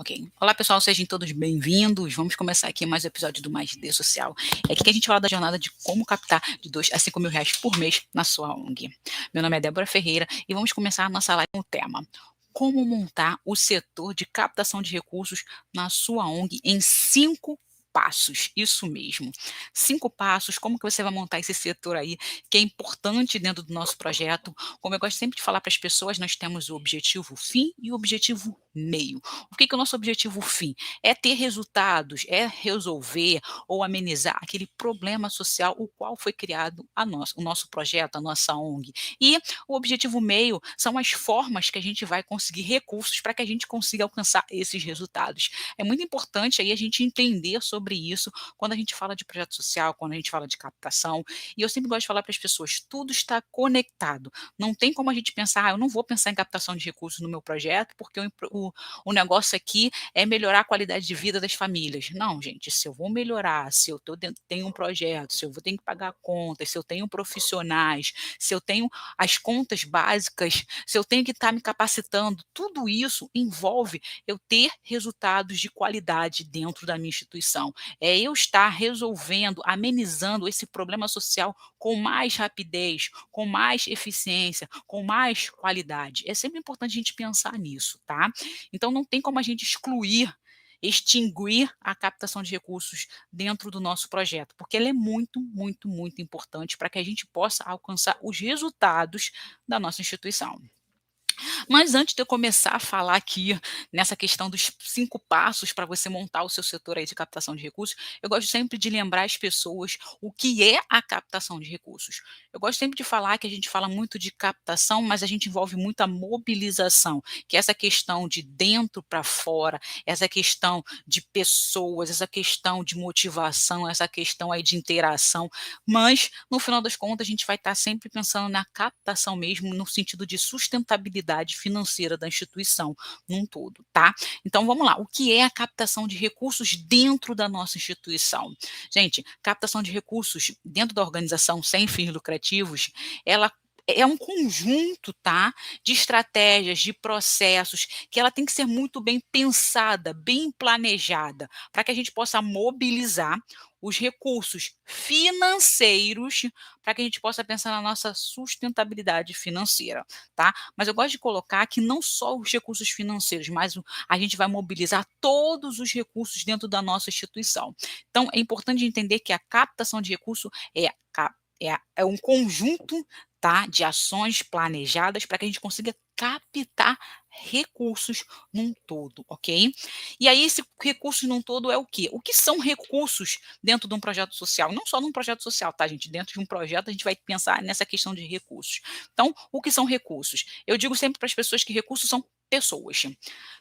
Ok. Olá, pessoal, sejam todos bem-vindos. Vamos começar aqui mais um episódio do Mais D Social. É aqui que a gente fala da jornada de como captar de 2 a 5 mil reais por mês na sua ONG. Meu nome é Débora Ferreira e vamos começar a nossa live com o tema: como montar o setor de captação de recursos na sua ONG em 5 passos. Isso mesmo. 5 passos, como que você vai montar esse setor aí, que é importante dentro do nosso projeto. Como eu gosto sempre de falar para as pessoas, nós temos o objetivo fim e o objetivo meio. O que que é o nosso objetivo fim? É ter resultados, é resolver ou amenizar aquele problema social o qual foi criado o nosso projeto, a nossa ONG. E o objetivo meio são as formas que a gente vai conseguir recursos para que a gente consiga alcançar esses resultados. É muito importante aí a gente entender sobre isso quando a gente fala de projeto social, quando a gente fala de captação. E eu sempre gosto de falar para as pessoas, tudo está conectado. Não tem como a gente pensar, eu não vou pensar em captação de recursos no meu projeto, porque o negócio aqui é melhorar a qualidade de vida das famílias. Não, gente, se eu vou melhorar, se eu tenho um projeto, se eu vou ter que pagar contas, se eu tenho profissionais, se eu tenho as contas básicas, se eu tenho que estar me capacitando, tudo isso envolve eu ter resultados de qualidade dentro da minha instituição. É eu estar resolvendo, amenizando esse problema social com mais rapidez, com mais eficiência, com mais qualidade. É sempre importante a gente pensar nisso, tá? Então não tem como a gente extinguir a captação de recursos dentro do nosso projeto, porque ela é muito, muito, muito importante para que a gente possa alcançar os resultados da nossa instituição. Mas antes de eu começar a falar aqui nessa questão dos 5 passos para você montar o seu setor aí de captação de recursos, eu gosto sempre de lembrar as pessoas o que é a captação de recursos. Eu gosto sempre de falar que a gente fala muito de captação, mas a gente envolve muito a mobilização, que é essa questão de dentro para fora, essa questão de pessoas, essa questão de motivação, essa questão aí de interação, mas no final das contas a gente vai estar sempre pensando na captação mesmo, no sentido de sustentabilidade financeira da instituição num todo, tá? Então vamos lá, o que é a captação de recursos dentro da nossa instituição? Gente, captação de recursos dentro da organização sem fins lucrativos, ela é um conjunto, tá, de estratégias, de processos, que ela tem que ser muito bem pensada, bem planejada, para que a gente possa mobilizar os recursos financeiros, para que a gente possa pensar na nossa sustentabilidade financeira, tá? Mas eu gosto de colocar que não só os recursos financeiros, mas a gente vai mobilizar todos os recursos dentro da nossa instituição. Então, é importante entender que a captação de recurso é um conjunto, tá, de ações planejadas para que a gente consiga captar recursos num todo, ok? E aí, esse recursos num todo é o quê? O que são recursos dentro de um projeto social? Não só num projeto social, tá, gente? Dentro de um projeto, a gente vai pensar nessa questão de recursos. Então, o que são recursos? Eu digo sempre para as pessoas que recursos são pessoas.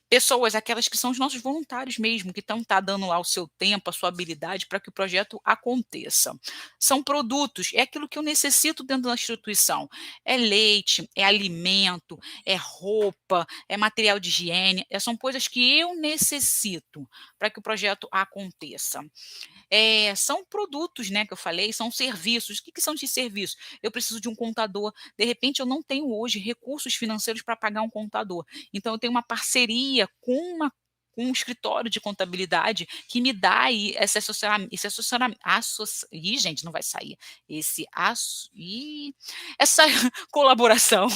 Pessoas, aquelas que são os nossos voluntários mesmo, que estão dando lá o seu tempo, a sua habilidade para que o projeto aconteça. São produtos, é aquilo que eu necessito dentro da instituição. É leite, é alimento, é roupa, é material de higiene, são coisas que eu necessito para que o projeto aconteça. São produtos, né, que eu falei, são serviços. O que que são de serviços? Eu preciso de um contador, de repente eu não tenho hoje recursos financeiros para pagar um contador, então eu tenho uma parceria com um escritório de contabilidade que me dá aí esse assessoramento, ih, gente, não vai sair, esse asso ih, essa colaboração,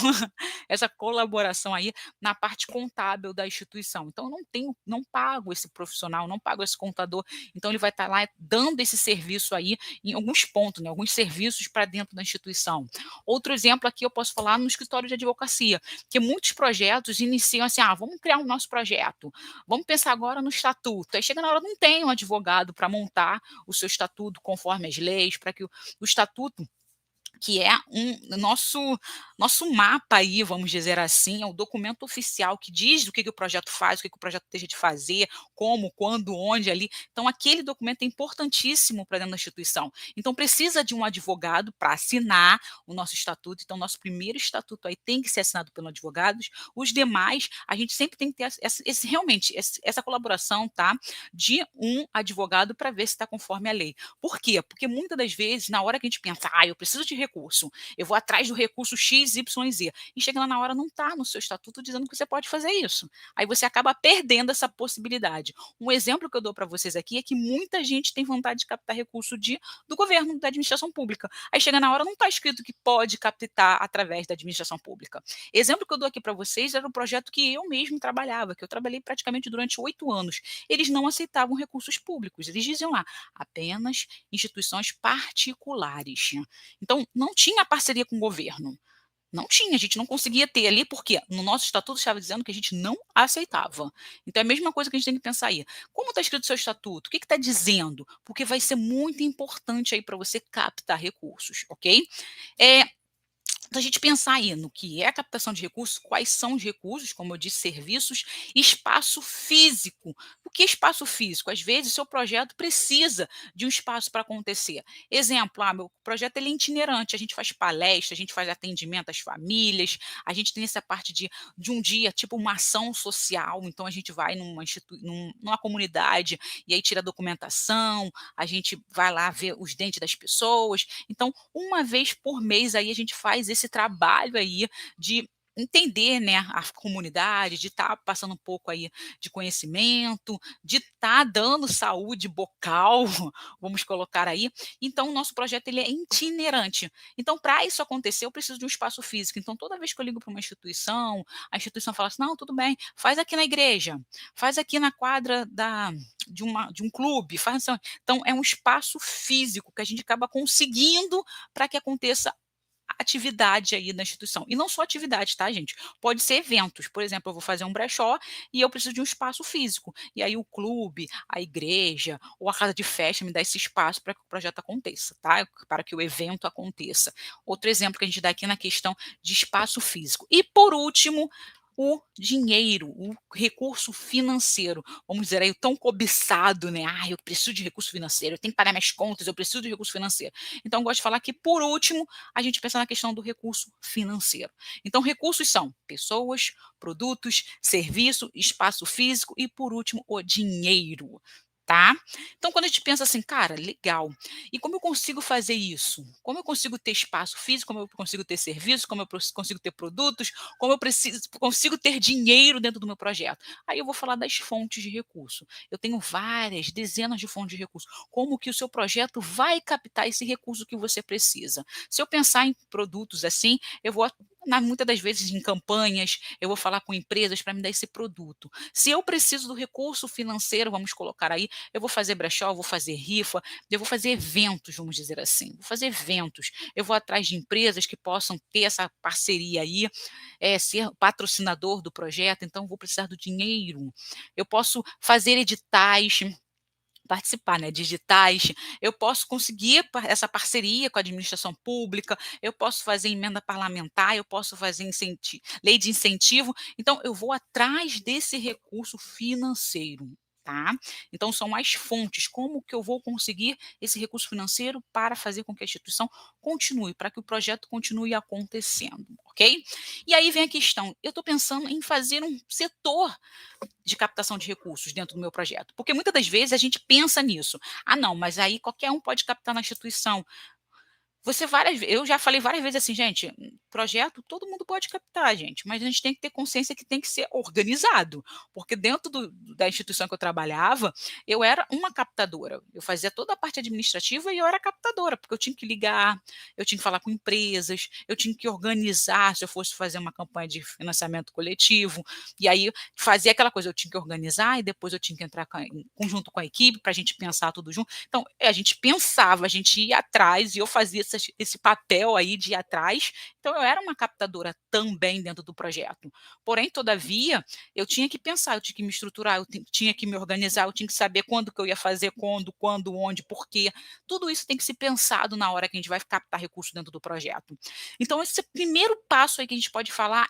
essa colaboração aí na parte contábil da instituição. Então eu não pago esse profissional, não pago esse contador, então ele vai estar lá dando esse serviço aí em alguns pontos, né, alguns serviços para dentro da instituição. Outro exemplo aqui eu posso falar no escritório de advocacia, que muitos projetos iniciam assim: vamos criar um nosso projeto, vamos pensar agora no estatuto. Aí chega na hora, não tem um advogado para montar o seu estatuto conforme as leis, para que o estatuto, que é nosso mapa aí, vamos dizer assim, é o documento oficial que diz o que o projeto faz, o que o projeto deixa de fazer, como, quando, onde, ali. Então, aquele documento é importantíssimo para dentro da instituição. Então, precisa de um advogado para assinar o nosso estatuto. Então, nosso primeiro estatuto aí tem que ser assinado pelo advogado. Os demais, a gente sempre tem que ter realmente essa colaboração, tá, de um advogado para ver se está conforme a lei. Por quê? Porque muitas das vezes, na hora que a gente pensa, eu preciso de recurso. Eu vou atrás do recurso X, Y, Z. E chega lá na hora, não está no seu estatuto dizendo que você pode fazer isso. Aí você acaba perdendo essa possibilidade. Um exemplo que eu dou para vocês aqui é que muita gente tem vontade de captar recurso do governo, da administração pública. Aí chega na hora, não está escrito que pode captar através da administração pública. Exemplo que eu dou aqui para vocês era o projeto que eu mesmo trabalhava, que eu trabalhei praticamente durante 8 anos. Eles não aceitavam recursos públicos, eles diziam lá, apenas instituições particulares. Então, não tinha parceria com o governo. Não tinha, a gente não conseguia ter ali, porque no nosso estatuto estava dizendo que a gente não aceitava. Então é a mesma coisa que a gente tem que pensar aí. Como está escrito no seu estatuto? O que está dizendo? Porque vai ser muito importante aí para você captar recursos, ok? É, então, a gente pensar aí no que é a captação de recursos, quais são os recursos, como eu disse, serviços, espaço físico. O que é espaço físico? Às vezes, o seu projeto precisa de um espaço para acontecer. Exemplo, meu projeto ele é itinerante, a gente faz palestra, a gente faz atendimento às famílias, a gente tem essa parte de um dia, tipo uma ação social, então a gente vai numa comunidade e aí tira documentação, a gente vai lá ver os dentes das pessoas. Então, uma vez por mês aí a gente faz esse trabalho aí de entender, né, a comunidade, de estar passando um pouco aí de conhecimento, de estar dando saúde bucal, vamos colocar aí. Então, o nosso projeto ele é itinerante. Então, para isso acontecer, eu preciso de um espaço físico. Então, toda vez que eu ligo para uma instituição, a instituição fala assim: não, tudo bem, faz aqui na igreja, faz aqui na quadra de um clube, faz assim. Então, é um espaço físico que a gente acaba conseguindo para que aconteça atividade aí na instituição. E não só atividade, tá, gente? Pode ser eventos. Por exemplo, eu vou fazer um brechó e eu preciso de um espaço físico. E aí o clube, a igreja ou a casa de festa me dá esse espaço para que o projeto aconteça, tá? Para que o evento aconteça. Outro exemplo que a gente dá aqui na questão de espaço físico. E por último, o dinheiro, o recurso financeiro, vamos dizer aí, o tão cobiçado, né? Ah, eu preciso de recurso financeiro, eu tenho que pagar minhas contas, eu preciso de recurso financeiro. Então, eu gosto de falar que, por último, a gente pensa na questão do recurso financeiro. Então, recursos são pessoas, produtos, serviço, espaço físico e, por último, o dinheiro. Tá? Então, quando a gente pensa assim, cara, legal. E como eu consigo fazer isso? Como eu consigo ter espaço físico? Como eu consigo ter serviço? Como eu consigo ter produtos? Como eu consigo ter dinheiro dentro do meu projeto? Aí eu vou falar das fontes de recurso. Eu tenho várias, dezenas de fontes de recurso. Como que o seu projeto vai captar esse recurso que você precisa? Se eu pensar em produtos assim, eu vou muitas das vezes em campanhas, eu vou falar com empresas para me dar esse produto. Se eu preciso do recurso financeiro, vamos colocar aí, eu vou fazer brechó, eu vou fazer rifa, eu vou fazer eventos, vamos dizer assim. Vou fazer eventos. Eu vou atrás de empresas que possam ter essa parceria aí, ser patrocinador do projeto, então vou precisar do dinheiro. Eu posso fazer editais, participar, né, digitais, eu posso conseguir essa parceria com a administração pública, eu posso fazer emenda parlamentar, eu posso fazer lei de incentivo, então eu vou atrás desse recurso financeiro, tá? Então são as fontes, como que eu vou conseguir esse recurso financeiro para fazer com que a instituição continue, para que o projeto continue acontecendo, ok? E aí vem a questão, eu estou pensando em fazer um setor de captação de recursos dentro do meu projeto. Porque muitas das vezes a gente pensa nisso. Ah, não, mas aí qualquer um pode captar na instituição. Eu já falei várias vezes assim, gente, projeto todo mundo pode captar, gente, mas a gente tem que ter consciência que tem que ser organizado, porque dentro da instituição que eu trabalhava, eu era uma captadora, eu fazia toda a parte administrativa e eu era captadora, porque eu tinha que ligar, eu tinha que falar com empresas, eu tinha que organizar, se eu fosse fazer uma campanha de financiamento coletivo, e aí fazia aquela coisa, eu tinha que organizar e depois eu tinha que entrar em conjunto com a equipe para a gente pensar tudo junto. Então, a gente pensava, a gente ia atrás e eu fazia esse papel aí de ir atrás. Então, eu era uma captadora também dentro do projeto. Porém, todavia, eu tinha que pensar, eu tinha que me estruturar, tinha que me organizar, eu tinha que saber quando que eu ia fazer, quando, onde, por quê. Tudo isso tem que ser pensado na hora que a gente vai captar recurso dentro do projeto. Então, esse primeiro passo aí que a gente pode falar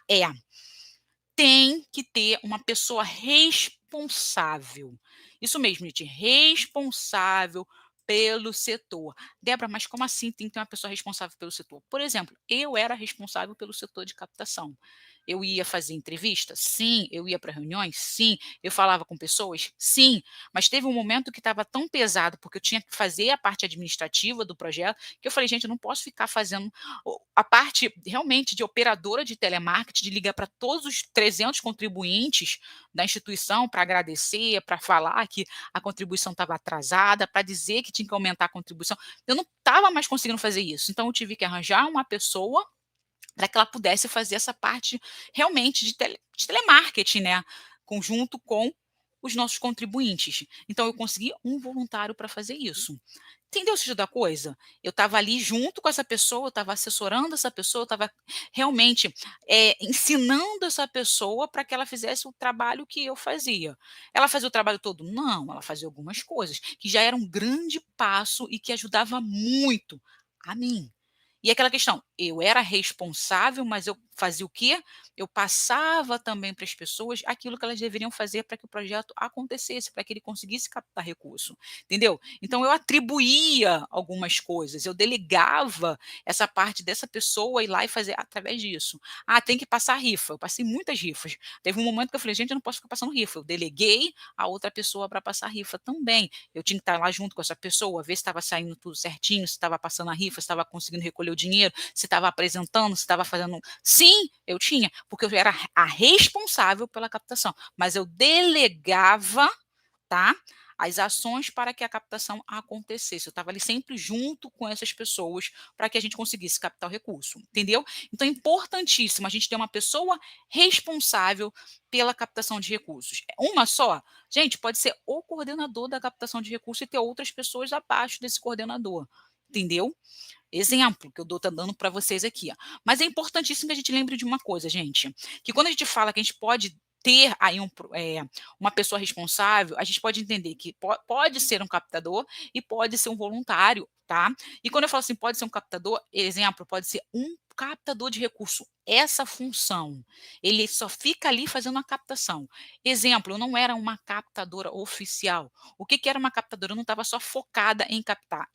tem que ter uma pessoa responsável. Isso mesmo, gente, responsável pelo setor. Débora, mas como assim tem que ter uma pessoa responsável pelo setor? Por exemplo, eu era responsável pelo setor de captação. Eu ia fazer entrevista? Sim. Eu ia para reuniões? Sim. Eu falava com pessoas? Sim. Mas teve um momento que estava tão pesado, porque eu tinha que fazer a parte administrativa do projeto, que eu falei: "Gente, eu não posso ficar fazendo a parte realmente de operadora de telemarketing, de ligar para todos os 300 contribuintes da instituição para agradecer, para falar que a contribuição estava atrasada, para dizer que tinha que aumentar a contribuição". Eu não estava mais conseguindo fazer isso, então eu tive que arranjar uma pessoa para que ela pudesse fazer essa parte realmente de telemarketing, né, conjunto com os nossos contribuintes. Então eu consegui um voluntário para fazer isso. Entendeu o sentido da coisa? Eu estava ali junto com essa pessoa, eu estava assessorando essa pessoa, eu estava realmente, ensinando essa pessoa para que ela fizesse o trabalho que eu fazia. Ela fazia o trabalho todo? Não, ela fazia algumas coisas, que já era um grande passo e que ajudava muito a mim. E aquela questão, eu era responsável, mas eu fazia o quê? Eu passava também para as pessoas aquilo que elas deveriam fazer para que o projeto acontecesse, para que ele conseguisse captar recurso, entendeu? Então eu atribuía algumas coisas, eu delegava essa parte dessa pessoa ir lá e fazer através disso. Ah, tem que passar rifa, eu passei muitas rifas. Teve um momento que eu falei: "Gente, eu não posso ficar passando rifa", eu deleguei a outra pessoa para passar rifa também. Eu tinha que estar lá junto com essa pessoa, ver se estava saindo tudo certinho, se estava passando a rifa, se estava conseguindo recolher o dinheiro, se estava apresentando, se estava fazendo. Sim, eu tinha, porque eu era a responsável pela captação, mas eu delegava, tá, as ações para que a captação acontecesse. Eu estava ali sempre junto com essas pessoas para que a gente conseguisse captar o recurso, entendeu? Então é importantíssimo a gente ter uma pessoa responsável pela captação de recursos. Uma só? Gente, pode ser o coordenador da captação de recursos e ter outras pessoas abaixo desse coordenador, entendeu? Exemplo que eu estou dando para vocês aqui, ó. Mas é importantíssimo que a gente lembre de uma coisa, gente, que quando a gente fala que a gente pode ter aí uma pessoa responsável, a gente pode entender que pode ser um captador e pode ser um voluntário, tá? E quando eu falo assim, pode ser um captador, exemplo, pode ser um captador de recurso. Essa função, ele só fica ali fazendo a captação. Exemplo, eu não era uma captadora oficial. O que era uma captadora? Eu não estava só focada em captar.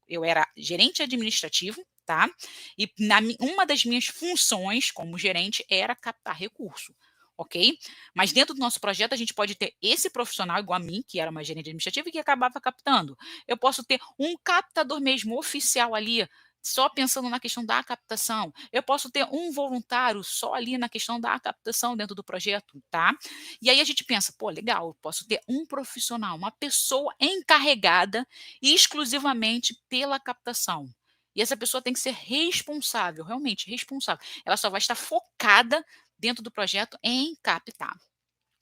Eu era gerente administrativo, tá? E uma das minhas funções como gerente era captar recurso, ok? Mas dentro do nosso projeto a gente pode ter esse profissional igual a mim, que era uma gerente administrativa e que acabava captando. Eu posso ter um captador mesmo oficial ali, só pensando na questão da captação. Eu posso ter um voluntário só ali na questão da captação dentro do projeto, tá? E aí a gente pensa, pô, legal, eu posso ter um profissional, uma pessoa encarregada exclusivamente pela captação. E essa pessoa tem que ser responsável, realmente responsável. Ela só vai estar focada dentro do projeto em captar.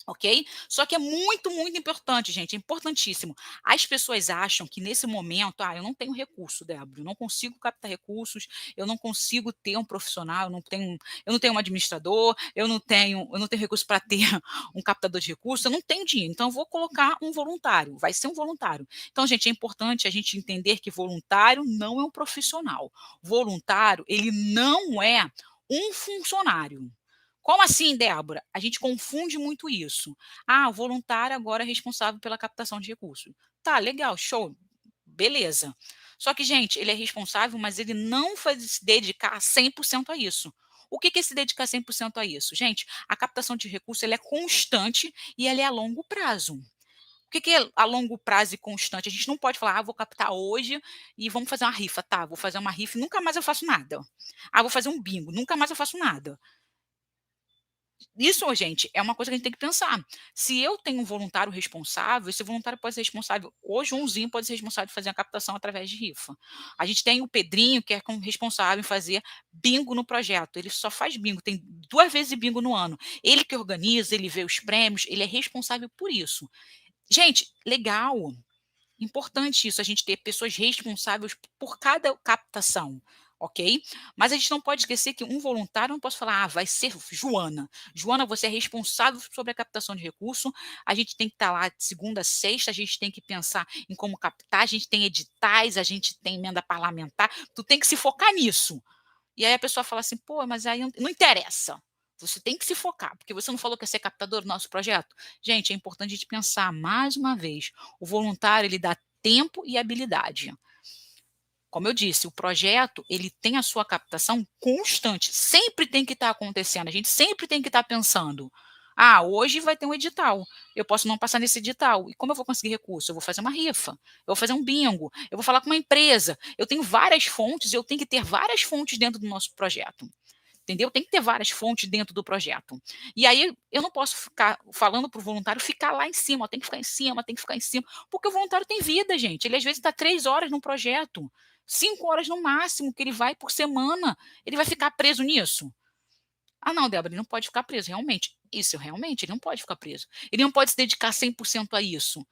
Ok? Só que é muito, muito importante, gente, é importantíssimo. As pessoas acham que nesse momento, eu não tenho recurso, Débora, eu não consigo captar recursos, eu não consigo ter um profissional, eu não tenho um administrador, eu não tenho recurso para ter um captador de recursos, eu não tenho dinheiro, então eu vou colocar um voluntário, vai ser um voluntário. Então, gente, é importante a gente entender que voluntário não é um profissional. Voluntário, ele não é um funcionário. Como assim, Débora? A gente confunde muito isso. Ah, o voluntário agora é responsável pela captação de recursos. Tá, legal, show, beleza. Só que, gente, ele é responsável, mas ele não vai se dedicar 100% a isso. O que é se dedicar 100% a isso? Gente, a captação de recursos ela é constante e ela é a longo prazo. O que é a longo prazo e constante? A gente não pode falar, vou captar hoje e vamos fazer uma rifa. Tá, vou fazer uma rifa e nunca mais eu faço nada. Ah, vou fazer um bingo, nunca mais eu faço nada. Isso, gente, é uma coisa que a gente tem que pensar. Se eu tenho um voluntário responsável, esse voluntário pode ser responsável. O Joãozinho pode ser responsável por fazer a captação através de rifa. A gente tem o Pedrinho, que é responsável em fazer bingo no projeto. Ele só faz bingo, tem 2 vezes bingo no ano. Ele que organiza, ele vê os prêmios, ele é responsável por isso. Gente, legal. Importante isso, a gente ter pessoas responsáveis por cada captação, ok? Mas a gente não pode esquecer que um voluntário, não posso falar, vai ser Joana. Joana, você é responsável sobre a captação de recurso. A gente tem que estar lá de segunda a sexta, a gente tem que pensar em como captar, a gente tem editais, a gente tem emenda parlamentar. Tu tem que se focar nisso. E aí a pessoa fala assim, pô, mas aí não interessa. Você tem que se focar, porque você não falou que ia ser captador do nosso projeto? Gente, é importante a gente pensar mais uma vez. O voluntário, ele dá tempo e habilidade. Como eu disse, o projeto, ele tem a sua captação constante, sempre tem que estar acontecendo, a gente sempre tem que estar pensando: "Ah, hoje vai ter um edital, eu posso não passar nesse edital, e como eu vou conseguir recurso? Eu vou fazer uma rifa, eu vou fazer um bingo, eu vou falar com uma empresa". Eu tenho várias fontes, eu tenho que ter várias fontes dentro do nosso projeto. Entendeu? Tem que ter várias fontes dentro do projeto. E aí eu não posso ficar falando para o voluntário ficar lá em cima, ó, tem que ficar em cima, tem que ficar em cima, porque o voluntário tem vida, gente. Ele às vezes está 3 horas num projeto, 5 horas no máximo que ele vai por semana. Ele vai ficar preso nisso? Ah, não, Débora, ele não pode ficar preso, realmente. Isso, realmente, ele não pode ficar preso. Ele não pode se dedicar 100% a isso.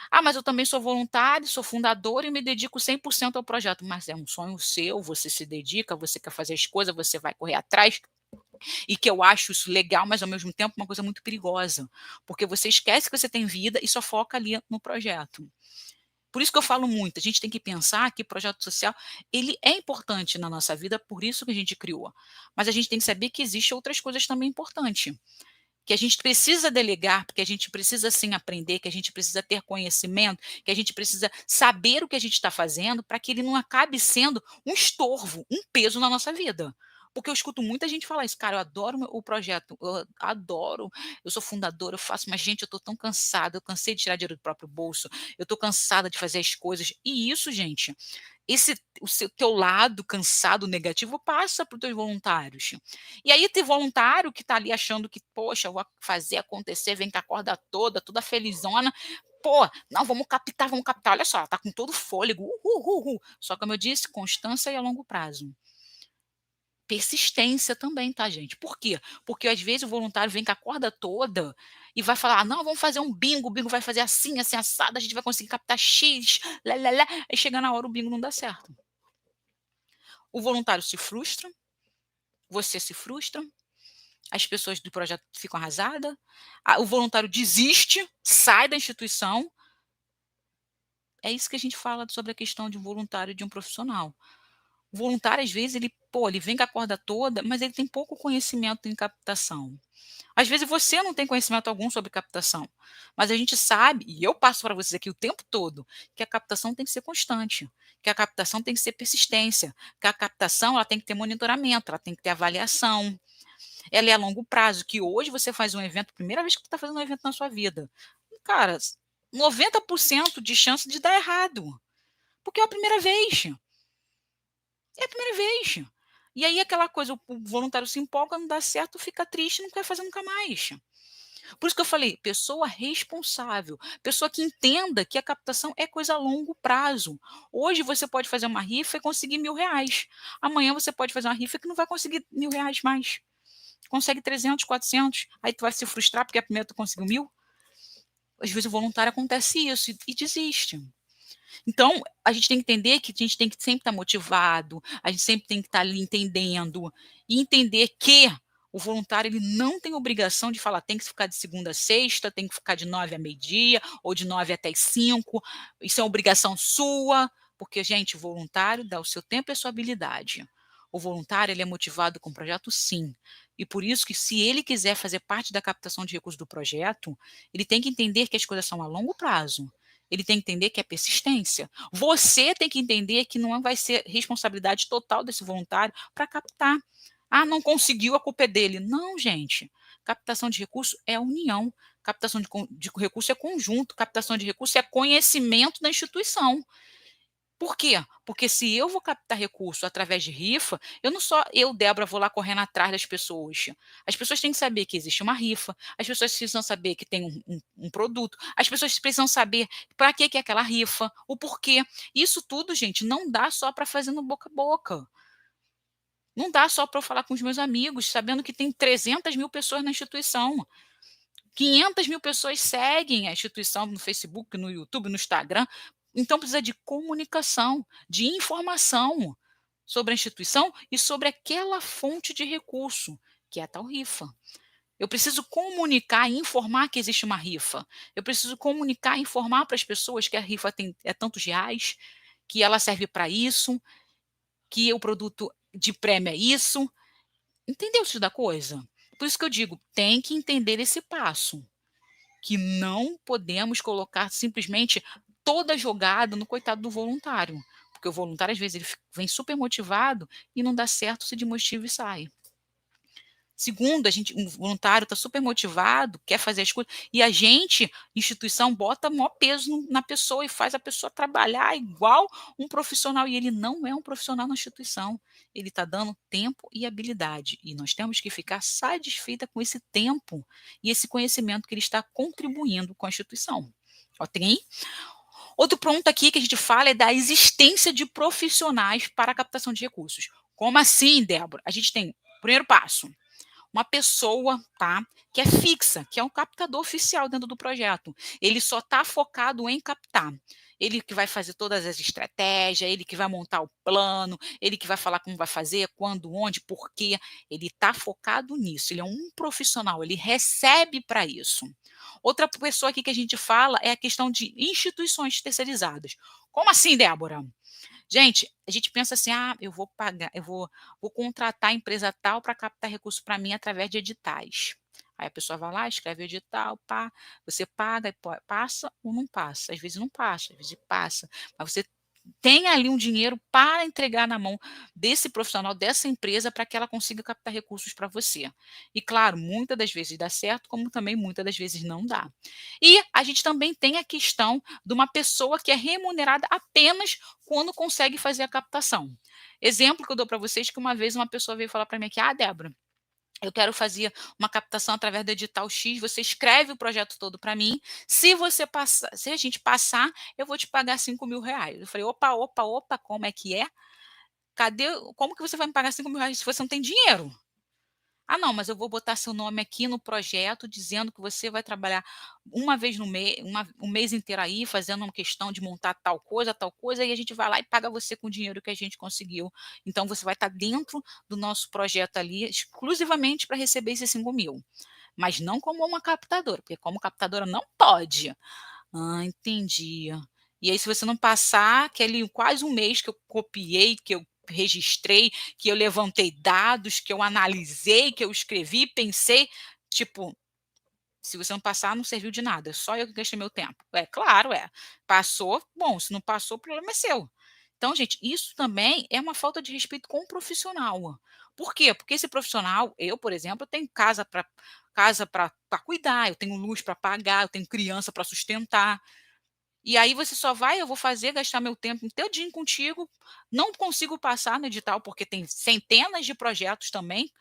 Ah, mas eu também sou voluntário, sou fundador e me dedico 100% ao projeto. Mas é um sonho seu, você se dedica, você quer fazer as coisas, você vai correr atrás. E que eu acho isso legal, mas ao mesmo tempo uma coisa muito perigosa, porque você esquece que você tem vida e só foca ali no projeto. Por isso que eu falo muito, a gente tem que pensar que o projeto social, ele é importante na nossa vida, por isso que a gente criou. Mas a gente tem que saber que existem outras coisas também importantes, que a gente precisa delegar, porque a gente precisa sim aprender, que a gente precisa ter conhecimento, que a gente precisa saber o que a gente está fazendo, para que ele não acabe sendo um estorvo, um peso na nossa vida. Porque eu escuto muita gente falar isso, cara, eu adoro o projeto, eu adoro, eu sou fundadora, eu faço, mas gente, eu estou tão cansada, eu cansei de tirar dinheiro do próprio bolso, eu estou cansada de fazer as coisas. E isso, gente, esse o seu teu lado cansado negativo passa para os teus voluntários. E aí tem voluntário que está ali achando que, poxa, eu vou fazer acontecer, vem com a corda toda felizona. Pô, não, vamos captar, vamos captar. Olha só, ela tá com todo o fôlego. Uhul, uhul, uhul. Só como eu disse, constância e a longo prazo. Persistência também, tá, gente? Por quê? Porque às vezes o voluntário vem com a corda toda e vai falar: "Não, vamos fazer um bingo, o bingo vai fazer assim, assim, assado, a gente vai conseguir captar X, lá-lá-lá", aí chega na hora o bingo não dá certo. O voluntário se frustra, você se frustra, as pessoas do projeto ficam arrasadas, o voluntário desiste, sai da instituição. É isso que a gente fala sobre a questão de um voluntário e de um profissional. O voluntário, às vezes, ele, pô, ele vem com a corda toda, mas ele tem pouco conhecimento em captação. Às vezes você não tem conhecimento algum sobre captação, mas a gente sabe, e eu passo para vocês aqui o tempo todo, que a captação tem que ser constante, que a captação tem que ser persistência, que a captação ela tem que ter monitoramento, ela tem que ter avaliação, ela é a longo prazo, que hoje você faz um evento, primeira vez que você está fazendo um evento na sua vida, cara, 90% de chance de dar errado, porque é a primeira vez. É a primeira vez. E aí aquela coisa, o voluntário se empolga, não dá certo, fica triste, não quer fazer nunca mais. Por isso que eu falei, pessoa responsável, pessoa que entenda que a captação é coisa a longo prazo. Hoje você pode fazer uma rifa e conseguir R$ 1.000. Amanhã você pode fazer uma rifa que não vai conseguir R$ 1.000 mais. Consegue 300, 400, aí tu vai se frustrar porque a primeira tu conseguiu 1.000. Às vezes o voluntário acontece isso e desiste. Então, a gente tem que entender que a gente tem que sempre estar motivado, a gente sempre tem que estar ali entendendo, e entender que o voluntário ele não tem obrigação de falar: "Tem que ficar de segunda a sexta, tem que ficar de 9 a meio-dia, ou de 9 até as 5, isso é obrigação sua", porque, gente, o voluntário dá o seu tempo e a sua habilidade. O voluntário ele é motivado com o projeto sim, e por isso que se ele quiser fazer parte da captação de recursos do projeto, ele tem que entender que as coisas são a longo prazo. Ele tem que entender que é persistência. Você tem que entender que não vai ser responsabilidade total desse voluntário para captar. Ah, não conseguiu, a culpa é dele. Não, gente. Captação de recurso é união. Captação de recurso é conjunto. Captação de recurso é conhecimento da instituição. Por quê? Porque se eu vou captar recurso através de rifa, eu não só eu, Débora, vou lá correndo atrás das pessoas. As pessoas têm que saber que existe uma rifa, as pessoas precisam saber que tem um produto, as pessoas precisam saber para que é aquela rifa, o porquê. Isso tudo, gente, não dá só para fazer no boca a boca. Não dá só para eu falar com os meus amigos, sabendo que tem 300.000 pessoas na instituição. 500.000 pessoas seguem a instituição no Facebook, no YouTube, no Instagram. Então precisa de comunicação, de informação sobre a instituição e sobre aquela fonte de recurso, que é a tal rifa. Eu preciso comunicar e informar que existe uma rifa. Eu preciso comunicar e informar para as pessoas que a rifa é tantos reais, que ela serve para isso, que o produto de prêmio é isso. Entendeu isso da coisa? Por isso que eu digo, tem que entender esse passo. Que não podemos colocar simplesmente toda jogada no coitado do voluntário, porque o voluntário, às vezes, ele vem super motivado e não dá certo, se desmotiva e sai. Segundo, um voluntário está super motivado, quer fazer as coisas, e a gente, instituição, bota maior peso na pessoa e faz a pessoa trabalhar igual um profissional, e ele não é um profissional na instituição. Ele está dando tempo e habilidade, e nós temos que ficar satisfeita com esse tempo e esse conhecimento que ele está contribuindo com a instituição. Ok? Outro ponto aqui que a gente fala é da existência de profissionais para a captação de recursos. Como assim, Débora? A gente tem o primeiro passo, uma pessoa, tá, que é fixa, que é um captador oficial dentro do projeto. Ele só está focado em captar. Ele que vai fazer todas as estratégias, ele que vai montar o plano, ele que vai falar como vai fazer, quando, onde, por quê. Ele está focado nisso. Ele é um profissional, ele recebe para isso. Outra pessoa aqui que a gente fala é a questão de instituições terceirizadas. Como assim, Débora? Gente, a gente pensa assim: "Ah, eu vou pagar, vou contratar a empresa tal para captar recurso para mim através de editais". Aí a pessoa vai lá, escreve o edital, pá, você paga e passa ou não passa. Às vezes não passa, às vezes passa, mas você tem ali um dinheiro para entregar na mão desse profissional, dessa empresa, para que ela consiga captar recursos para você. E claro, muitas das vezes dá certo, como também muitas das vezes não dá. E a gente também tem a questão de uma pessoa que é remunerada apenas quando consegue fazer a captação. Exemplo que eu dou para vocês, que uma vez uma pessoa veio falar para mim aqui: "Ah, Débora, eu quero fazer uma captação através do edital X, você escreve o projeto todo para mim, se a gente passar, eu vou te pagar R$ 5.000". Eu falei: "Opa, opa, opa, como é que é? Como que você vai me pagar R$ 5.000 se você não tem dinheiro?". "Ah, não, mas eu vou botar seu nome aqui no projeto, dizendo que você vai trabalhar uma vez no mês, um mês inteiro aí, fazendo uma questão de montar tal coisa, e a gente vai lá e paga você com o dinheiro que a gente conseguiu. Então você vai estar dentro do nosso projeto ali, exclusivamente para receber esses 5.000, mas não como uma captadora, porque como captadora não pode". "Ah, entendi". E aí, se você não passar aquele quase um mês que eu copiei, que eu registrei, que eu levantei dados, que eu analisei, que eu escrevi, pensei, tipo, se você não passar, não serviu de nada, só eu que gastei meu tempo. É claro, é. Passou, bom, se não passou, o problema é seu. Então, gente, isso também é uma falta de respeito com o profissional. Por quê? Porque esse profissional, eu, por exemplo, eu tenho casa para cuidar, eu tenho luz para pagar, eu tenho criança para sustentar. E aí você só vai, eu vou fazer, gastar meu tempo inteirinho contigo, não consigo passar no edital, porque tem centenas de projetos também,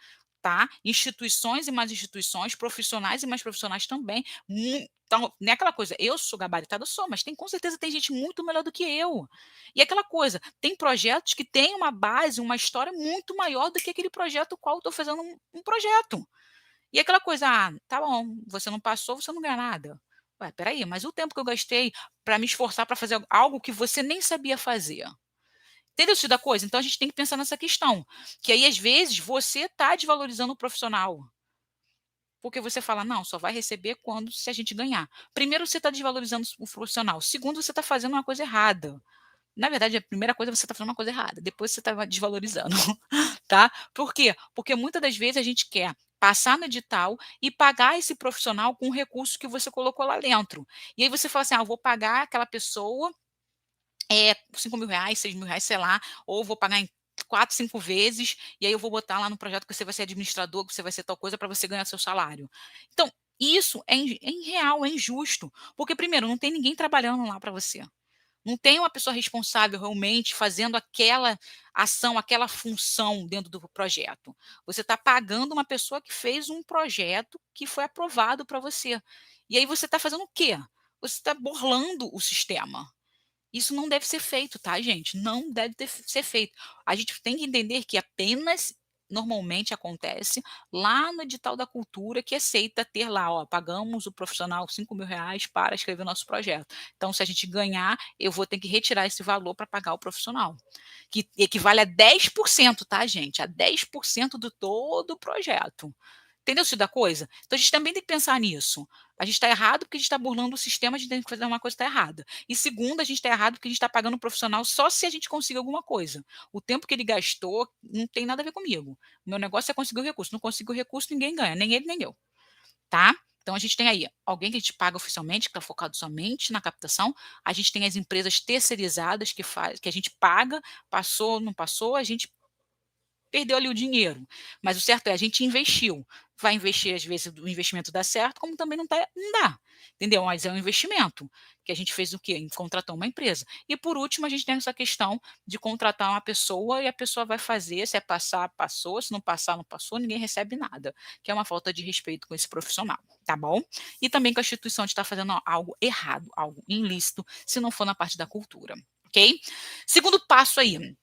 tá, instituições e mais instituições, profissionais e mais profissionais também, então, não é aquela coisa, eu sou gabaritada, sou, mas tem, com certeza tem gente muito melhor do que eu. E aquela coisa, tem projetos que têm uma base, uma história muito maior do que aquele projeto o qual eu estou fazendo um projeto. E aquela coisa: "Ah, tá bom, você não passou, você não ganha nada". Ué, espera aí, mas o tempo que eu gastei para me esforçar para fazer algo que você nem sabia fazer. Entendeu o sentido da coisa? Então a gente tem que pensar nessa questão, que aí às vezes você está desvalorizando o profissional, porque você fala: "Não, só vai receber quando se a gente ganhar". Primeiro, você está desvalorizando o profissional, segundo, você está fazendo uma coisa errada. Na verdade, a primeira coisa, você está fazendo uma coisa errada, depois você está desvalorizando, tá. Por quê? Porque muitas das vezes a gente quer passar no edital e pagar esse profissional com o recurso que você colocou lá dentro. E aí você fala assim: "Ah, eu vou pagar aquela pessoa, R$ 5.000, R$ 6.000, sei lá, ou vou pagar em 4, 5 vezes, e aí eu vou botar lá no projeto que você vai ser administrador, que você vai ser tal coisa para você ganhar seu salário". Então, isso é irreal, é injusto, porque primeiro, não tem ninguém trabalhando lá para você. Não tem uma pessoa responsável realmente fazendo aquela ação, aquela função dentro do projeto. Você está pagando uma pessoa que fez um projeto que foi aprovado para você. E aí você está fazendo o quê? Você está burlando o sistema. Isso não deve ser feito, tá, gente? Não deve ser feito. A gente tem que entender que apenas normalmente acontece lá no edital da cultura, que aceita ter lá, ó, pagamos o profissional R$ 5.000 para escrever o nosso projeto. Então, se a gente ganhar, eu vou ter que retirar esse valor para pagar o profissional, que equivale a 10%, tá, gente? A 10% do todo o projeto. Entendeu o sentido da coisa? Então a gente também tem que pensar nisso. A gente está errado porque a gente está burlando o sistema, a gente tem que fazer uma coisa que está errada. E segundo, a gente está errado porque a gente está pagando um profissional só se a gente conseguir alguma coisa. O tempo que ele gastou não tem nada a ver comigo. O meu negócio é conseguir o recurso. Não conseguir o recurso, ninguém ganha, nem ele nem eu, tá? Então a gente tem aí alguém que a gente paga oficialmente, que está focado somente na captação, a gente tem as empresas terceirizadas que a gente paga, passou, não passou, a gente perdeu ali o dinheiro, mas o certo é a gente investiu. Vai investir, às vezes o investimento dá certo, como também não dá, entendeu? Mas é um investimento, que a gente fez o quê? Contratou uma empresa. E por último, a gente tem essa questão de contratar uma pessoa e a pessoa vai fazer, se é passar, passou, se não passar, não passou, ninguém recebe nada, que é uma falta de respeito com esse profissional, tá bom? E também com a instituição de estar fazendo algo errado, algo ilícito, se não for na parte da cultura, ok? Segundo passo aí,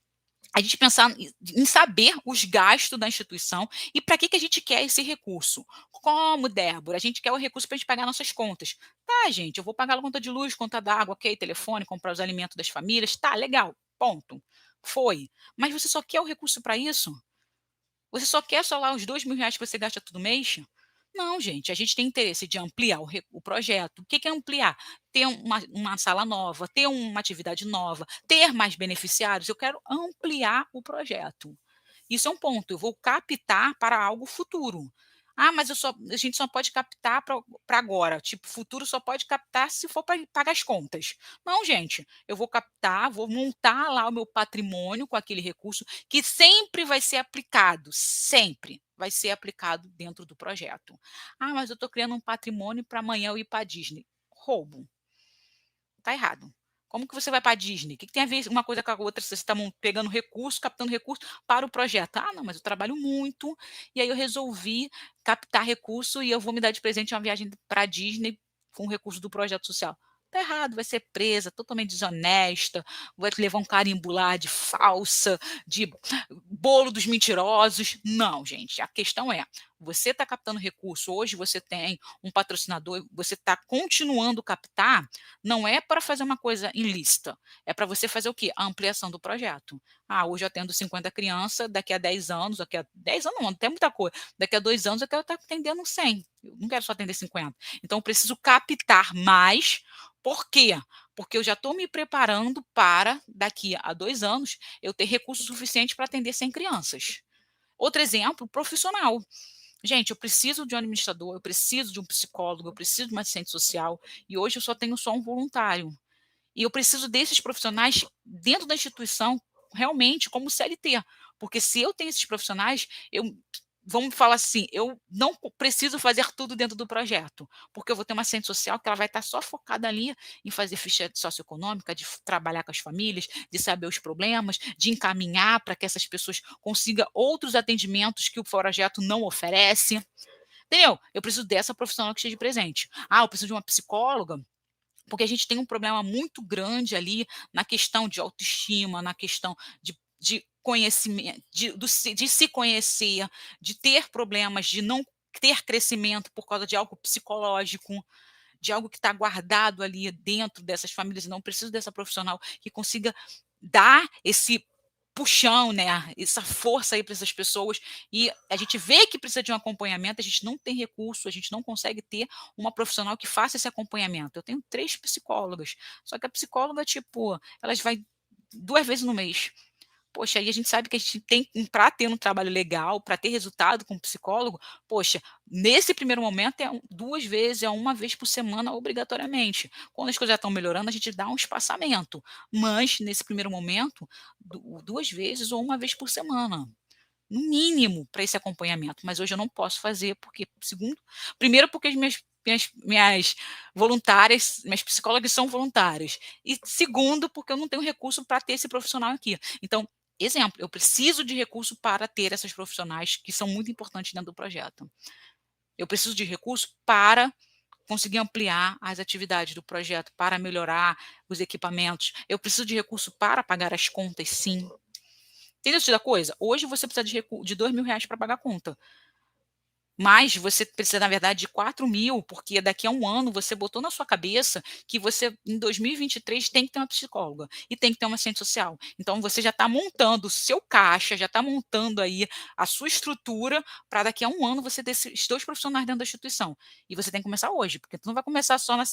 a gente pensar em saber os gastos da instituição e para que a gente quer esse recurso. Como, Débora? A gente quer o recurso para a gente pagar nossas contas. Tá, gente, eu vou pagar a conta de luz, conta d'água, ok, telefone, comprar os alimentos das famílias, tá, legal, ponto. Foi. Mas você só quer o recurso para isso? Você só quer só lá os R$ 2.000 que você gasta todo mês? Não, gente, a gente tem interesse de ampliar o projeto. O que que é ampliar? Ter uma sala nova, ter uma atividade nova, ter mais beneficiários. Eu quero ampliar o projeto. Isso é um ponto, eu vou captar para algo futuro. Ah, mas a gente só pode captar para agora, tipo, futuro só pode captar se for para pagar as contas. Não, gente, eu vou captar, vou montar lá o meu patrimônio com aquele recurso que sempre vai ser aplicado, sempre vai ser aplicado dentro do projeto. Ah, mas eu estou criando um patrimônio para amanhã eu ir para a Disney. Roubo. Tá errado. Como que você vai para a Disney? O que que tem a ver uma coisa com a outra? Você está pegando recurso, captando recurso para o projeto. Ah, não, mas eu trabalho muito, e aí eu resolvi captar recurso e eu vou me dar de presente uma viagem para a Disney com recurso do projeto social. Tá errado, vai ser presa, totalmente desonesta, vai levar um carimbo lá de falsa, de bolo dos mentirosos. Não, gente, a questão é, você está captando recurso, hoje você tem um patrocinador, você está continuando a captar, não é para fazer uma coisa ilícita, é para você fazer o quê? A ampliação do projeto. Ah, hoje eu atendo 50 crianças, daqui a 10 anos, daqui a 10 anos não tem muita coisa, daqui a 2 anos eu quero estar atendendo 100, eu não quero só atender 50. Então eu preciso captar mais, por quê? Porque eu já estou me preparando para, daqui a 2 anos, eu ter recursos suficientes para atender 100 crianças. Outro exemplo, profissional. Gente, eu preciso de um administrador, eu preciso de um psicólogo, eu preciso de uma assistente social, e hoje eu só tenho só um voluntário. E eu preciso desses profissionais dentro da instituição, realmente, como CLT. Porque se eu tenho esses profissionais, vamos falar assim, eu não preciso fazer tudo dentro do projeto, porque eu vou ter uma assistente social que ela vai estar só focada ali em fazer ficha socioeconômica, de trabalhar com as famílias, de saber os problemas, de encaminhar para que essas pessoas consigam outros atendimentos que o projeto não oferece. Entendeu? Eu preciso dessa profissional que esteja presente. Ah, eu preciso de uma psicóloga, porque a gente tem um problema muito grande ali na questão de autoestima, na questão de conhecimento, de se conhecer, de ter problemas, de não ter crescimento por causa de algo psicológico, de algo que está guardado ali dentro dessas famílias. Não preciso dessa profissional que consiga dar esse puxão, né, essa força aí para essas pessoas, e a gente vê que precisa de um acompanhamento, a gente não tem recurso, a gente não consegue ter uma profissional que faça esse acompanhamento. Eu tenho 3 psicólogas, só que a psicóloga, tipo, elas vai 2 vezes no mês. Poxa, aí a gente sabe que a gente tem, para ter um trabalho legal, para ter resultado com o psicólogo, poxa, nesse primeiro momento é 2 vezes, é 1 vez por semana obrigatoriamente. Quando as coisas já estão melhorando, a gente dá um espaçamento, mas nesse primeiro momento, 2 vezes ou 1 vez por semana, no mínimo, para esse acompanhamento. Mas hoje eu não posso fazer, porque primeiro porque as minhas voluntárias, minhas psicólogas são voluntárias, e segundo, porque eu não tenho recurso para ter esse profissional aqui. Então, exemplo, eu preciso de recurso para ter essas profissionais que são muito importantes dentro do projeto. Eu preciso de recurso para conseguir ampliar as atividades do projeto, para melhorar os equipamentos. Eu preciso de recurso para pagar as contas, sim. Entendeu o da coisa? Hoje você precisa de R$ 2.000 para pagar a conta. Mas você precisa, na verdade, de 4.000, porque daqui a 1 ano você botou na sua cabeça que você, em 2023, tem que ter uma psicóloga e tem que ter uma assistente social. Então você já está montando o seu caixa, já está montando aí a sua estrutura para daqui a 1 ano você ter esses 2 profissionais dentro da instituição. E você tem que começar hoje, porque tu não vai começar só no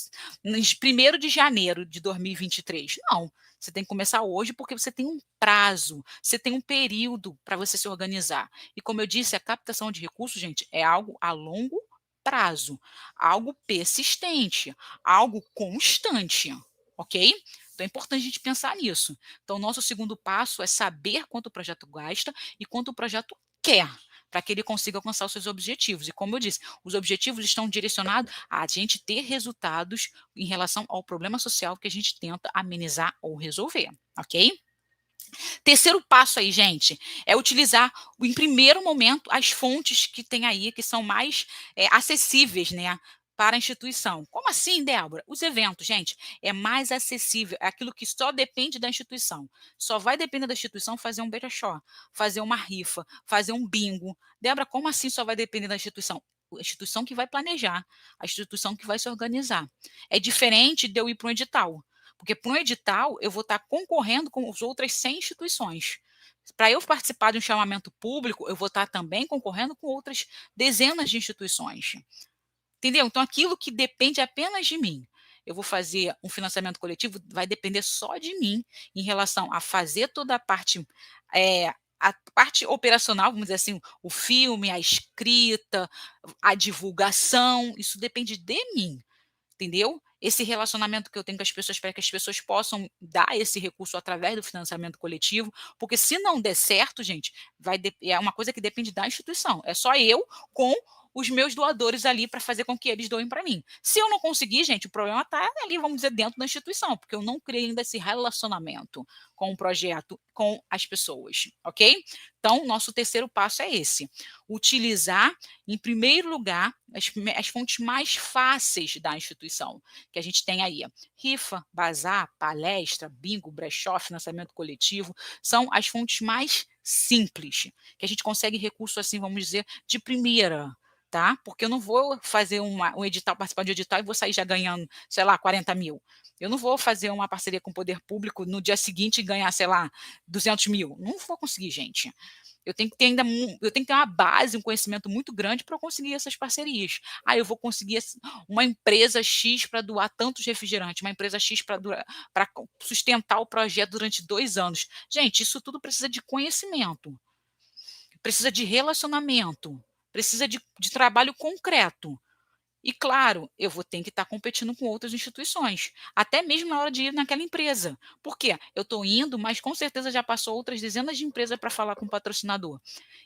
1º de janeiro de 2023. Não, você tem que começar hoje porque você tem um prazo, você tem um período para você se organizar. E como eu disse, a captação de recursos, gente, é algo a longo prazo, algo persistente, algo constante, ok? Então é importante a gente pensar nisso. Então, o nosso segundo passo é saber quanto o projeto gasta e quanto o projeto quer, para que ele consiga alcançar os seus objetivos. E como eu disse, os objetivos estão direcionados a gente ter resultados em relação ao problema social que a gente tenta amenizar ou resolver, ok? Terceiro passo aí, gente, é utilizar, em primeiro momento, as fontes que tem aí, que são mais acessíveis, né, para a instituição. Como assim, Débora? Os eventos, gente, é mais acessível, é aquilo que só depende da instituição. Só vai depender da instituição fazer um brechó, fazer uma rifa, fazer um bingo. Débora, como assim só vai depender da instituição? A instituição que vai planejar, a instituição que vai se organizar. É diferente de eu ir para um edital. Porque para um edital, eu vou estar concorrendo com as outras 100 instituições. Para eu participar de um chamamento público, eu vou estar também concorrendo com outras dezenas de instituições. Entendeu? Então, aquilo que depende apenas de mim, eu vou fazer um financiamento coletivo, vai depender só de mim em relação a fazer toda a parte operacional, vamos dizer assim, o filme, a escrita, a divulgação, isso depende de mim. Entendeu? Esse relacionamento que eu tenho com as pessoas para que as pessoas possam dar esse recurso através do financiamento coletivo, porque se não der certo, gente, é uma coisa que depende da instituição. É só eu com os meus doadores ali para fazer com que eles doem para mim. Se eu não conseguir, gente, o problema está ali, vamos dizer, dentro da instituição, porque eu não criei ainda esse relacionamento com o projeto, com as pessoas, ok? Então, nosso terceiro passo é esse: utilizar, em primeiro lugar, as fontes mais fáceis da instituição, que a gente tem aí. Rifa, bazar, palestra, bingo, brechó, financiamento coletivo, são as fontes mais simples, que a gente consegue recurso, assim, vamos dizer, de primeira, tá? Porque eu não vou fazer um edital, participar de um edital e vou sair já ganhando, sei lá, 40.000. Eu não vou fazer uma parceria com o poder público no dia seguinte e ganhar, sei lá, 200.000. Não vou conseguir, gente. Eu tenho que ter eu tenho que ter uma base, um conhecimento muito grande para eu conseguir essas parcerias. Ah, eu vou conseguir uma empresa X para doar tantos refrigerantes, uma empresa X para sustentar o projeto durante 2 anos. Gente, isso tudo precisa de conhecimento, precisa de relacionamento, precisa de trabalho concreto. E claro, eu vou ter que estar competindo com outras instituições, até mesmo na hora de ir naquela empresa. Por quê? Eu estou indo, mas com certeza já passou outras dezenas de empresas para falar com o patrocinador.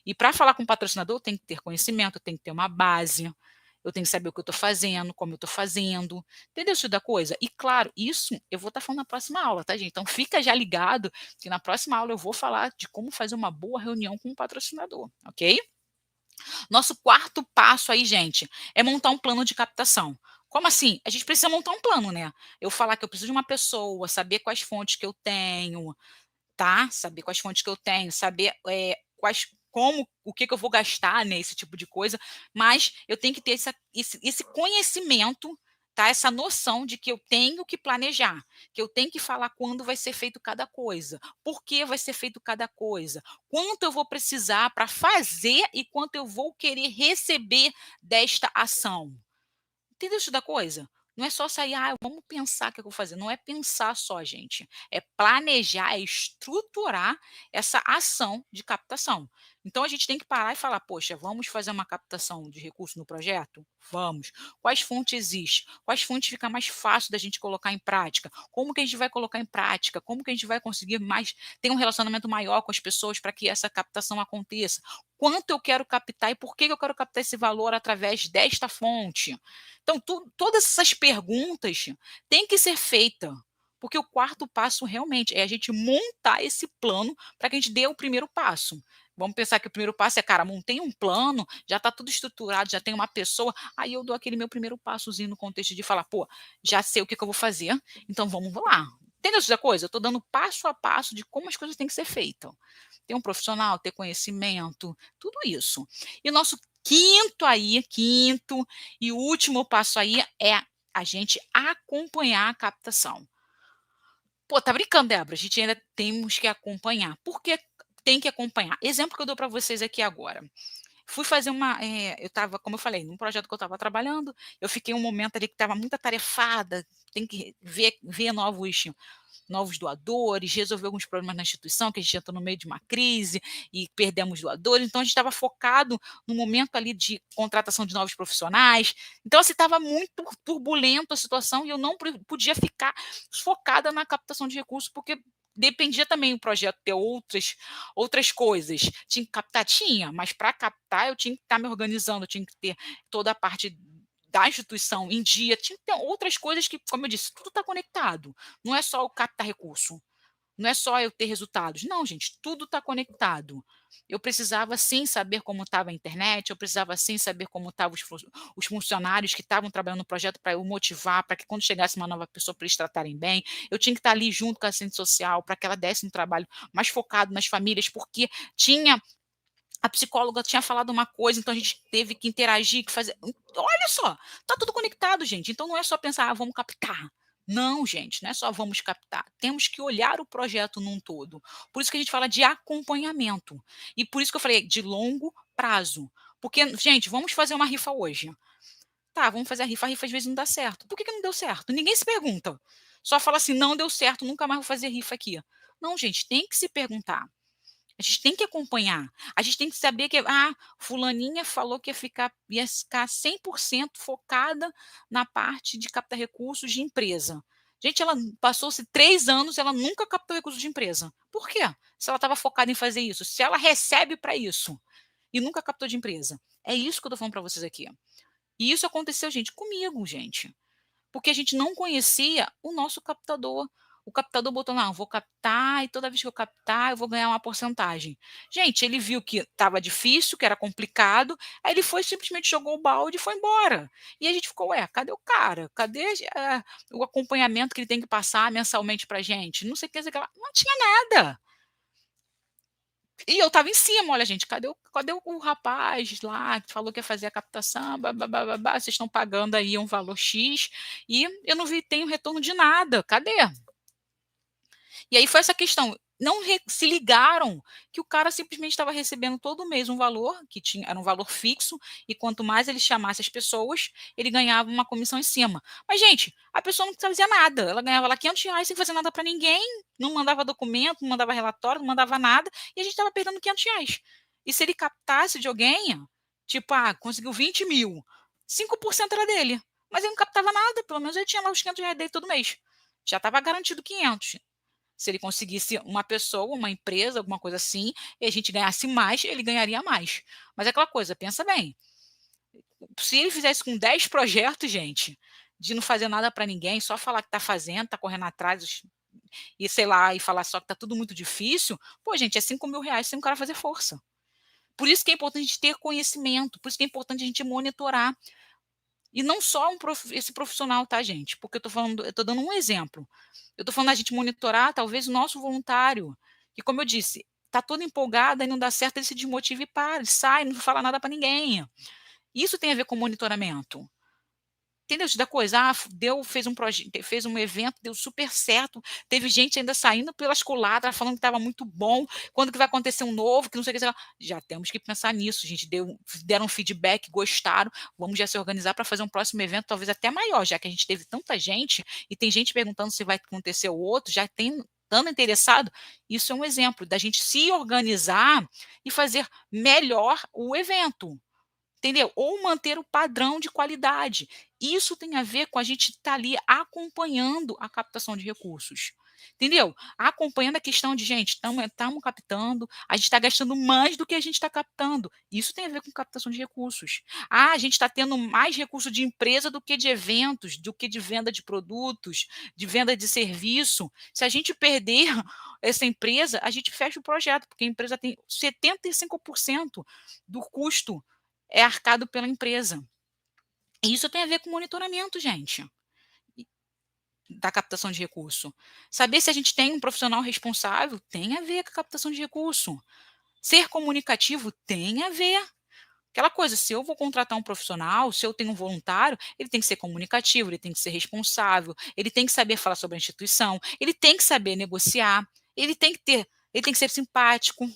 E para falar com o patrocinador, eu tenho que ter conhecimento, eu tenho que ter uma base, eu tenho que saber o que eu estou fazendo, como eu estou fazendo. Entendeu isso da coisa? E claro, isso eu vou estar falando na próxima aula, tá, gente? Então fica já ligado que na próxima aula eu vou falar de como fazer uma boa reunião com o patrocinador, ok? Nosso quarto passo aí, gente, é montar um plano de captação. Como assim? A gente precisa montar um plano, né? Eu falar que eu preciso de uma pessoa, saber quais fontes que eu tenho, tá? Saber quais fontes que eu tenho, saber o que, que eu vou gastar, né? Esse tipo de coisa. Mas eu tenho que ter esse conhecimento, tá? Essa noção de que eu tenho que planejar, que eu tenho que falar quando vai ser feito cada coisa, por que vai ser feito cada coisa, quanto eu vou precisar para fazer e quanto eu vou querer receber desta ação. Entendeu isso da coisa? Não é só sair, vamos pensar o que eu vou fazer. Não é pensar só, gente. É planejar, é estruturar essa ação de captação. Então a gente tem que parar e falar, poxa, vamos fazer uma captação de recurso no projeto? Vamos. Quais fontes existem? Quais fontes fica mais fácil da gente colocar em prática? Como que a gente vai colocar em prática? Como que a gente vai conseguir ter um relacionamento maior com as pessoas para que essa captação aconteça? Quanto eu quero captar e por que eu quero captar esse valor através desta fonte? Então, todas essas perguntas têm que ser feitas, porque o quarto passo realmente é a gente montar esse plano para que a gente dê o primeiro passo. Vamos pensar que o primeiro passo é, cara, montei um plano, já está tudo estruturado, já tem uma pessoa, aí eu dou aquele meu primeiro passozinho no contexto de falar, pô, já sei o que, que eu vou fazer, então vamos lá. Entendeu essa coisa? Eu estou dando passo a passo de como as coisas têm que ser feitas. Ter um profissional, ter conhecimento, tudo isso. E o nosso quinto e último passo aí é a gente acompanhar a captação. Pô, tá brincando, Débora? A gente ainda temos que acompanhar. Por que tem que acompanhar? Exemplo que eu dou para vocês aqui agora. Fui fazer eu estava, como eu falei, num projeto que eu estava trabalhando, eu fiquei um momento ali que estava muito atarefada, tem que ver novos doadores, resolver alguns problemas na instituição, que a gente entrou no meio de uma crise e perdemos doadores, então a gente estava focado no momento ali de contratação de novos profissionais, então assim, estava muito turbulento a situação e eu não podia ficar focada na captação de recursos, porque dependia também o projeto ter outras coisas. Tinha que captar? Tinha, mas para captar eu tinha que estar me organizando, eu tinha que ter toda a parte da instituição em dia, tinha que ter outras coisas que, como eu disse, tudo está conectado. Não é só o captar recurso, não é só eu ter resultados. Não, gente, tudo está conectado. Eu precisava sim saber como estava a internet, eu precisava sim saber como estavam os funcionários que estavam trabalhando no projeto para eu motivar, para que quando chegasse uma nova pessoa, para eles tratarem bem. Eu tinha que estar ali junto com a assistente social, para que ela desse um trabalho mais focado nas famílias, porque tinha a psicóloga tinha falado uma coisa, então a gente teve que interagir, que fazer. Olha só, tá tudo conectado, gente. Então não é só pensar, vamos captar. Não, gente, não é só vamos captar. Temos que olhar o projeto num todo. Por isso que a gente fala de acompanhamento. E por isso que eu falei de longo prazo. Porque, gente, vamos fazer uma rifa hoje. Tá, vamos fazer a rifa às vezes não dá certo. Por que não deu certo? Ninguém se pergunta. Só fala assim, não deu certo, nunca mais vou fazer rifa aqui. Não, gente, tem que se perguntar. A gente tem que acompanhar. A gente tem que saber que, fulaninha falou que ia ficar 100% focada na parte de captar recursos de empresa. Gente, ela passou-se 3 anos, ela nunca captou recursos de empresa. Por quê? Se ela estava focada em fazer isso, se ela recebe para isso e nunca captou de empresa. É isso que eu estou falando para vocês aqui. E isso aconteceu, gente, comigo, gente. Porque a gente não conhecia o nosso captador. O captador botou lá, vou captar e toda vez que eu captar eu vou ganhar uma porcentagem. Gente, ele viu que estava difícil, que era complicado, aí ele foi simplesmente jogou o balde e foi embora. E a gente ficou, ué, cadê o cara? Cadê o acompanhamento que ele tem que passar mensalmente para gente? Não sei o que, não tinha nada. E eu estava em cima, olha, gente, cadê o rapaz lá que falou que ia fazer a captação? Vocês estão pagando aí um valor X e eu não vi, tenho retorno de nada. Cadê? E aí foi essa questão. Não se ligaram que o cara simplesmente estava recebendo todo mês um valor, que era um valor fixo, e quanto mais ele chamasse as pessoas, ele ganhava uma comissão em cima. Mas, gente, a pessoa não fazia nada. Ela ganhava lá R$ 500 sem fazer nada para ninguém, não mandava documento, não mandava relatório, não mandava nada, e a gente estava perdendo R$ 500. E se ele captasse de alguém, tipo, conseguiu 20 mil, 5% era dele. Mas ele não captava nada, pelo menos ele tinha lá os R$ 500 dele todo mês. Já estava garantido 500. Se ele conseguisse uma pessoa, uma empresa, alguma coisa assim, e a gente ganhasse mais, ele ganharia mais. Mas é aquela coisa, pensa bem, se ele fizesse com 10 projetos, gente, de não fazer nada para ninguém, só falar que está fazendo, está correndo atrás, e sei lá, e falar só que está tudo muito difícil, pô, gente, é R$ 5.000 sem o cara fazer força. Por isso que é importante a gente ter conhecimento, por isso que é importante a gente monitorar. E não só esse profissional, tá, gente? Porque eu tô dando um exemplo. Eu tô falando da gente monitorar, talvez, o nosso voluntário, que, como eu disse, tá todo empolgado e não dá certo, ele se desmotiva e para, ele sai, não fala nada para ninguém. Isso tem a ver com monitoramento. Entendeu? Da coisa, fez um projeto, fez um evento, deu super certo. Teve gente ainda saindo pelas coladas, falando que estava muito bom. Quando que vai acontecer um novo, que não sei o que. Sei lá. Já temos que pensar nisso, gente. Deram feedback, gostaram. Vamos já se organizar para fazer um próximo evento, talvez até maior, já que a gente teve tanta gente e tem gente perguntando se vai acontecer o outro, já tem tanto interessado. Isso é um exemplo da gente se organizar e fazer melhor o evento. Entendeu? Ou manter o padrão de qualidade. Isso tem a ver com a gente estar ali acompanhando a captação de recursos. Entendeu? Acompanhando a questão de, gente, estamos captando, a gente está gastando mais do que a gente está captando. Isso tem a ver com captação de recursos. A gente está tendo mais recurso de empresa do que de eventos, do que de venda de produtos, de venda de serviço. Se a gente perder essa empresa, a gente fecha o projeto, porque a empresa tem 75% do custo é arcado pela empresa. E isso tem a ver com monitoramento, gente, da captação de recurso. Saber se a gente tem um profissional responsável tem a ver com a captação de recurso. Ser comunicativo tem a ver. Aquela coisa, se eu vou contratar um profissional, se eu tenho um voluntário, ele tem que ser comunicativo, ele tem que ser responsável, ele tem que saber falar sobre a instituição, ele tem que saber negociar, ele tem que ser simpático.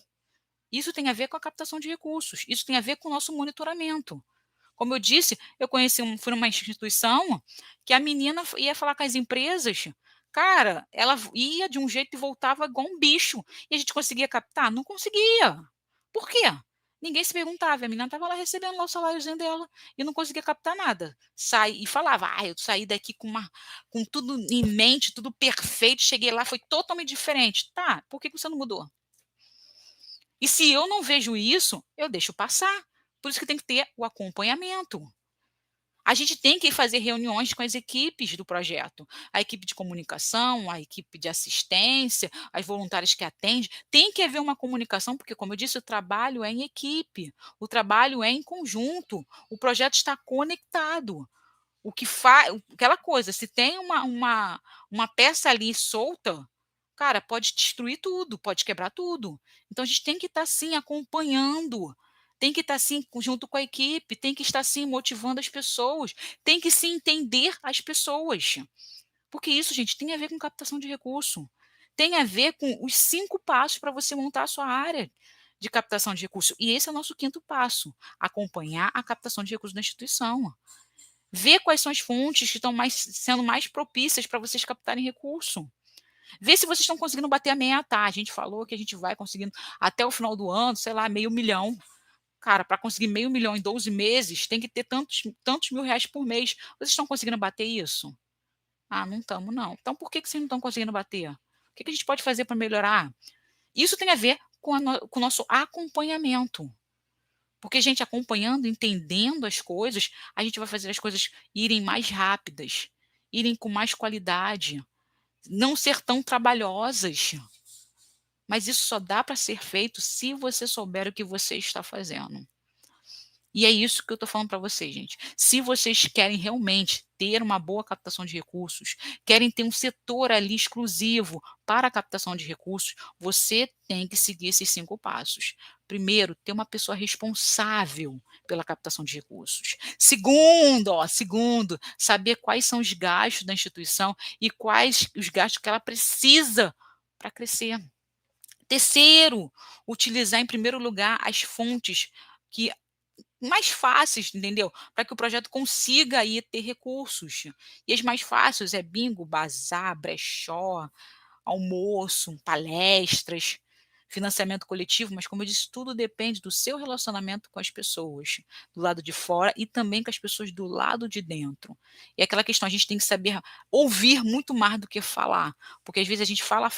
Isso tem a ver com a captação de recursos, isso tem a ver com o nosso monitoramento. Como eu disse, eu fui numa instituição que a menina ia falar com as empresas, cara, ela ia de um jeito e voltava igual um bicho. E a gente conseguia captar? Não conseguia. Por quê? Ninguém se perguntava, a menina estava lá recebendo lá o saláriozinho dela e não conseguia captar nada. E falava: eu saí daqui com tudo em mente, tudo perfeito, cheguei lá, foi totalmente diferente. Tá, por que você não mudou? E se eu não vejo isso, eu deixo passar. Por isso que tem que ter o acompanhamento. A gente tem que fazer reuniões com as equipes do projeto, a equipe de comunicação, a equipe de assistência, as voluntárias que atendem. Tem que haver uma comunicação, porque, como eu disse, o trabalho é em equipe, o trabalho é em conjunto, o projeto está conectado. O que faz, aquela coisa, se tem uma peça ali solta, cara, pode destruir tudo, pode quebrar tudo. Então a gente tem que estar sim acompanhando, tem que estar sim junto com a equipe, tem que estar sim motivando as pessoas, tem que sim entender as pessoas. Porque isso, gente, tem a ver com captação de recurso. Tem a ver com os 5 passos para você montar a sua área de captação de recurso. E esse é o nosso quinto passo: acompanhar a captação de recursos da instituição. Ver quais são as fontes que estão sendo mais propícias para vocês captarem recurso. Ver se vocês estão conseguindo bater a meta. A gente falou que a gente vai conseguindo até o final do ano, sei lá, R$500.000. Cara, para conseguir R$500.000 em 12 meses, tem que ter tantos mil reais por mês. Vocês estão conseguindo bater isso? Não estamos, não. Então, por que vocês não estão conseguindo bater? O que a gente pode fazer para melhorar? Isso tem a ver com o nosso acompanhamento. Porque, gente, acompanhando, entendendo as coisas, a gente vai fazer as coisas irem mais rápidas, irem com mais qualidade, não ser tão trabalhosas. Mas isso só dá para ser feito se você souber o que você está fazendo. E é isso que eu estou falando para vocês, gente. Se vocês querem realmente ter uma boa captação de recursos, querem ter um setor ali exclusivo para a captação de recursos, você tem que seguir esses 5 passos. Primeiro, ter uma pessoa responsável pela captação de recursos. Segundo, saber quais são os gastos da instituição e quais os gastos que ela precisa para crescer. Terceiro, utilizar em primeiro lugar as fontes que mais fáceis, entendeu? Para que o projeto consiga aí ter recursos. E as mais fáceis é bingo, bazar, brechó, almoço, palestras, financiamento coletivo, mas como eu disse, tudo depende do seu relacionamento com as pessoas, do lado de fora e também com as pessoas do lado de dentro. E aquela questão, a gente tem que saber ouvir muito mais do que falar, porque às vezes a gente fala,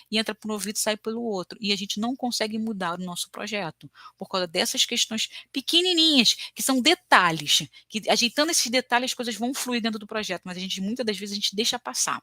e entra por um ouvido e sai pelo outro, e a gente não consegue mudar o nosso projeto, por causa dessas questões pequenininhas, que são detalhes, que ajeitando esses detalhes as coisas vão fluir dentro do projeto, mas muitas das vezes a gente deixa passar.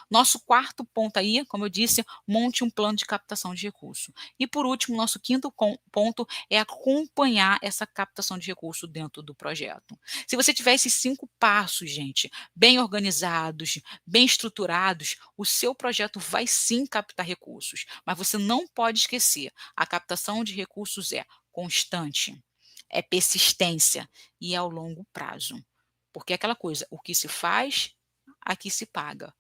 Nosso quarto ponto aí, como eu disse, monte um plano de captação de recurso. E por último, nosso quinto ponto é acompanhar essa captação de recurso dentro do projeto. Se você tiver esses 5 passos, gente, bem organizados, bem estruturados, o seu projeto vai sim captar recursos. Mas você não pode esquecer, a captação de recursos é constante, é persistência e é ao longo prazo. Porque é aquela coisa, o que se faz, aqui se paga.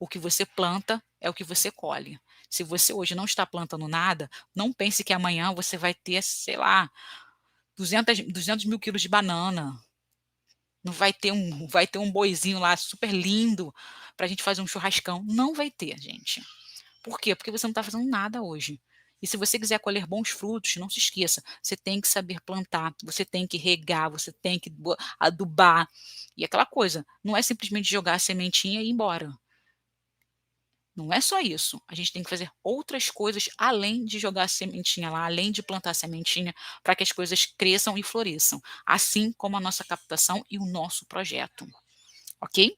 O que você planta é o que você colhe. Se você hoje não está plantando nada, não pense que amanhã você vai ter, sei lá, 200 mil quilos de banana. Não vai ter um boizinho lá super lindo para a gente fazer um churrascão. Não vai ter, gente. Por quê? Porque você não está fazendo nada hoje. E se você quiser colher bons frutos, não se esqueça, você tem que saber plantar, você tem que regar, você tem que adubar. E aquela coisa, não é simplesmente jogar a sementinha e ir embora. Não é só isso, a gente tem que fazer outras coisas além de jogar a sementinha lá, além de plantar a sementinha, para que as coisas cresçam e floresçam, assim como a nossa captação e o nosso projeto, ok?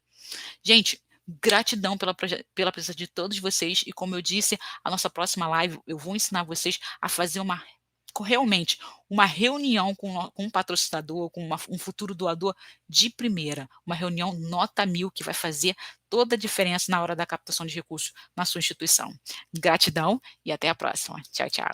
Gente, gratidão pela presença de todos vocês e como eu disse, a nossa próxima live eu vou ensinar vocês a fazer realmente uma reunião com um patrocinador, com um futuro doador de primeira, uma reunião nota 1000 que vai fazer toda a diferença na hora da captação de recursos na sua instituição. Gratidão e até a próxima. Tchau, tchau.